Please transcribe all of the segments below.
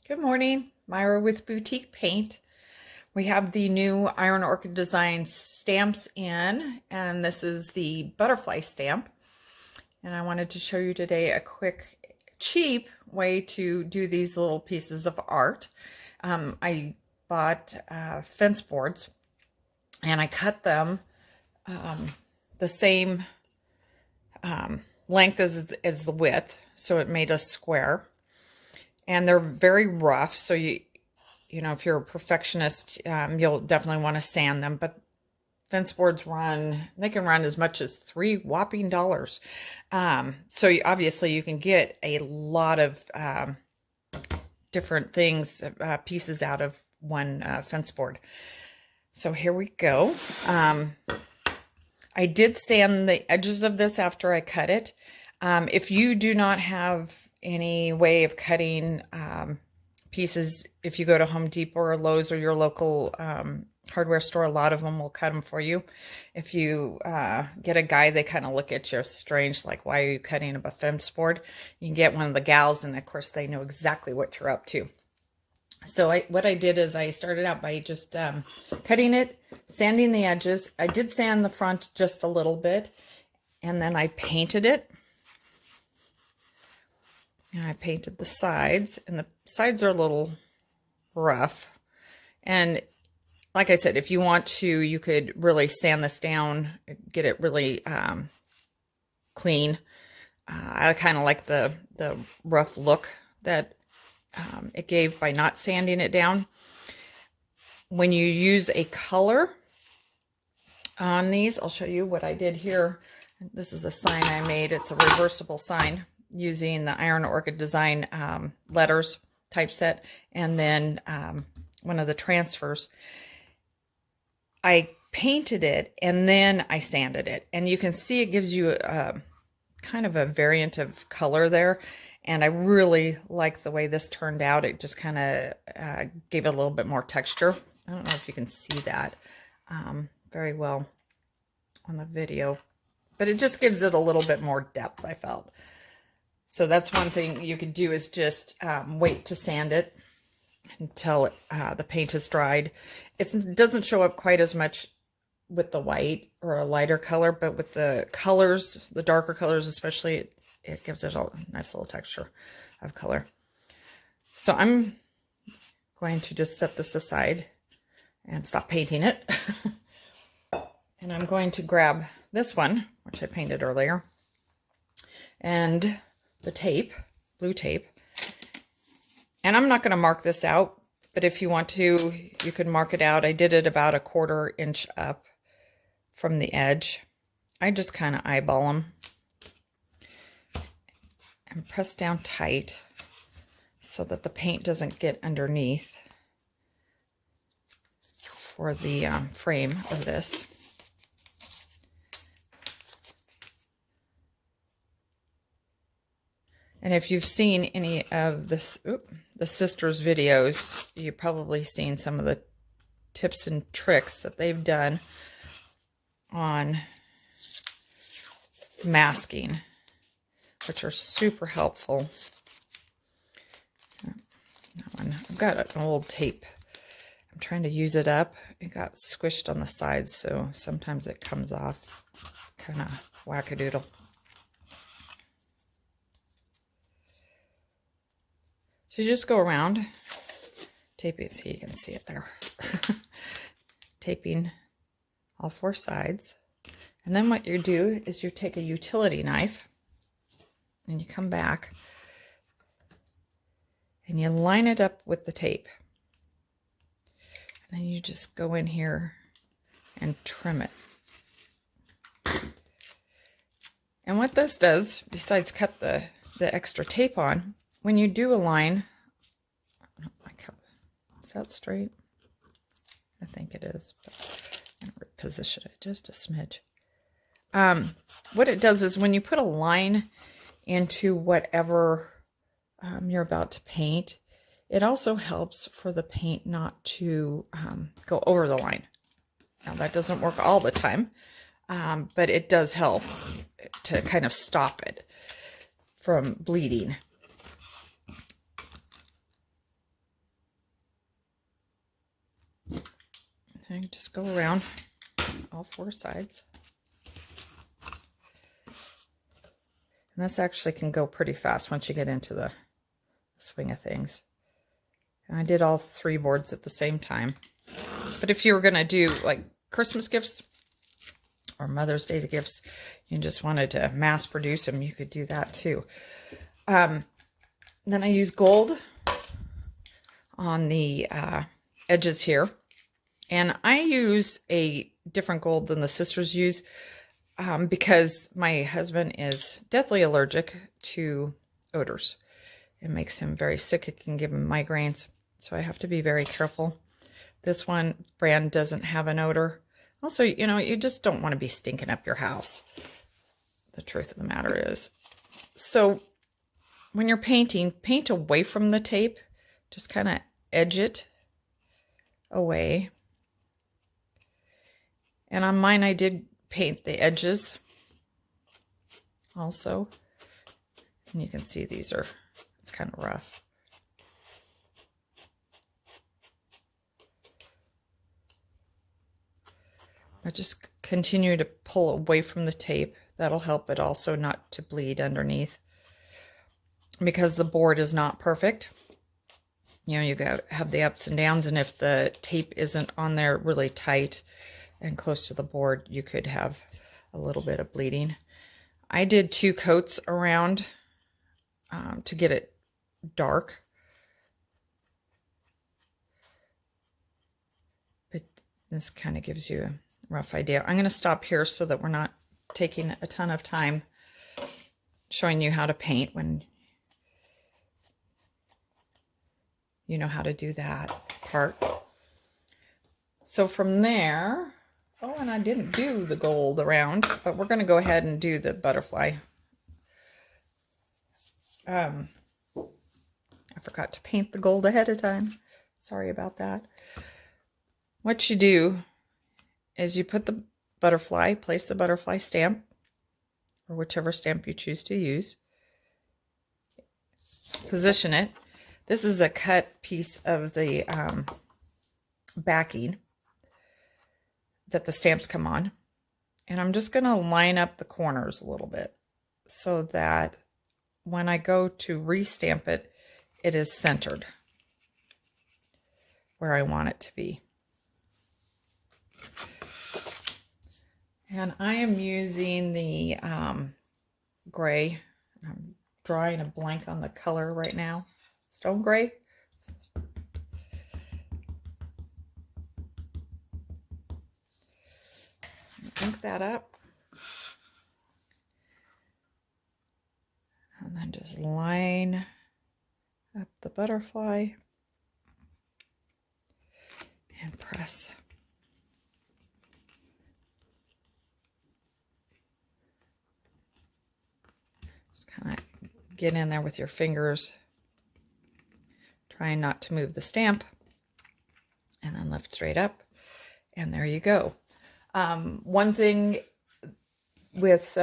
Good morning, Myra with Boutique Paint. We have the new Iron Orchid Design stamps in, and this is the butterfly stamp. And I wanted to show you today a quick, cheap way to do these little pieces of art. I bought fence boards, and I cut them the same length as the width, so it made a square. And they're very rough, so you know, if you're a perfectionist, you'll definitely want to sand them. But fence boards they can run as much as $3 whopping. So obviously you can get a lot of different things, pieces out of one fence board. So here we go. I did sand the edges of this after I cut it. If you do not have any way of cutting pieces, if you go to Home Depot or Lowe's or your local hardware store, a lot of them will cut them for you. If you get a guy, they kind of look at you strange, like, why are you cutting up a fence board? You can get one of the gals, and of course they know exactly what you're up to. So what I did is I started out by just cutting it, sanding the edges. I did sand the front just a little bit, and then I painted it. And I painted the sides, and the sides are a little rough. And like I said, if you want to, you could really sand this down, get it really clean. I kind of like the rough look that it gave by not sanding it down. When you use a color on these, I'll show you what I did here. This is a sign I made. It's a reversible sign using the Iron Orchid Design letters typeset, and then one of the transfers. I painted it and then I sanded it, and you can see it gives you a kind of a variant of color there, and I really like the way this turned out. It just kind of gave it a little bit more texture. I don't know if you can see that very well on the video, but it just gives it a little bit more depth, I felt. So that's one thing you could do, is just wait to sand it until the paint is dried. It doesn't show up quite as much with the white or a lighter color, but with the colors, the darker colors especially, it gives it a nice little texture of color. So I'm going to just set this aside and stop painting it. And I'm going to grab this one, which I painted earlier, and the tape, blue tape. And I'm not going to mark this out, but if you want to, you can mark it out. I did it about 1/4 inch up from the edge. I just kind of eyeball them and press down tight so that the paint doesn't get underneath for the frame of this. And if you've seen any of the sisters' videos, you've probably seen some of the tips and tricks that they've done on masking, which are super helpful. That one, I've got an old tape. I'm trying to use it up. It got squished on the sides, so sometimes it comes off kind of wackadoodle. So you just go around taping, so you can see it there. Taping all 4 sides. And then what you do is you take a utility knife and you come back and you line it up with the tape. And then you just go in here and trim it. And what this does, besides cut the extra tape on, when you do a line, is that straight? I think it is, but I'm going to position it just a smidge. What it does is when you put a line into whatever you're about to paint, it also helps for the paint not to go over the line. Now that doesn't work all the time, but it does help to kind of stop it from bleeding. And just go around all 4 sides. And this actually can go pretty fast once you get into the swing of things. And I did all 3 boards at the same time. But if you were going to do like Christmas gifts or Mother's Day gifts, you just wanted to mass produce them, you could do that too. Then I use gold on the edges here. And I use a different gold than the sisters use because my husband is deathly allergic to odors. It makes him very sick. It can give him migraines. So I have to be very careful. This one brand doesn't have an odor. Also, you know, you just don't want to be stinking up your house. The truth of the matter is. So when you're painting, paint away from the tape. Just kind of edge it away. And on mine, I did paint the edges also. And you can see these are, it's kind of rough. I just continue to pull away from the tape. That'll help it also not to bleed underneath. Because the board is not perfect. You know, you have the ups and downs, and if the tape isn't on there really tight and close to the board, you could have a little bit of bleeding. I did 2 coats around to get it dark. But this kind of gives you a rough idea. I'm going to stop here so that we're not taking a ton of time showing you how to paint when you know how to do that part. So from there, oh, and I didn't do the gold around, but we're going to go ahead and do the butterfly. I forgot to paint the gold ahead of time. Sorry about that. What you do is you put the butterfly, place the butterfly stamp, or whichever stamp you choose to use. Position it. This is a cut piece of the backing that the stamps come on. And I'm just going to line up the corners a little bit so that when I go to re-stamp it, it is centered where I want it to be. And I am using the gray. I'm drawing a blank on the color right now. Stone gray. Ink that up. And then just line up the butterfly and press. Just kind of get in there with your fingers, trying not to move the stamp, and then lift straight up, and there you go. One thing with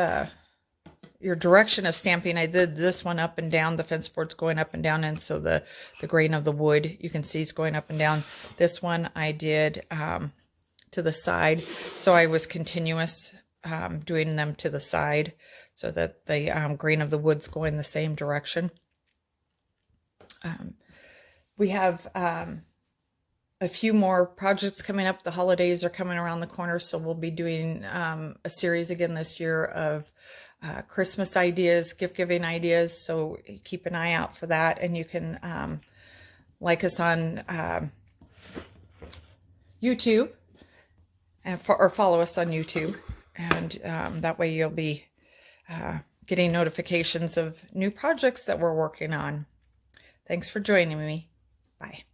your direction of stamping, I did this one up and down. The fence board's going up and down, and so the grain of the wood, you can see, is going up and down. This one I did to the side, so I was continuous doing them to the side so that the grain of the wood's going the same direction. We have a few more projects coming up. The holidays are coming around the corner, so we'll be doing a series again this year of Christmas ideas, gift-giving ideas, so keep an eye out for that. And you can like us on YouTube or follow us on YouTube, and that way you'll be getting notifications of new projects that we're working on. Thanks for joining me. Bye.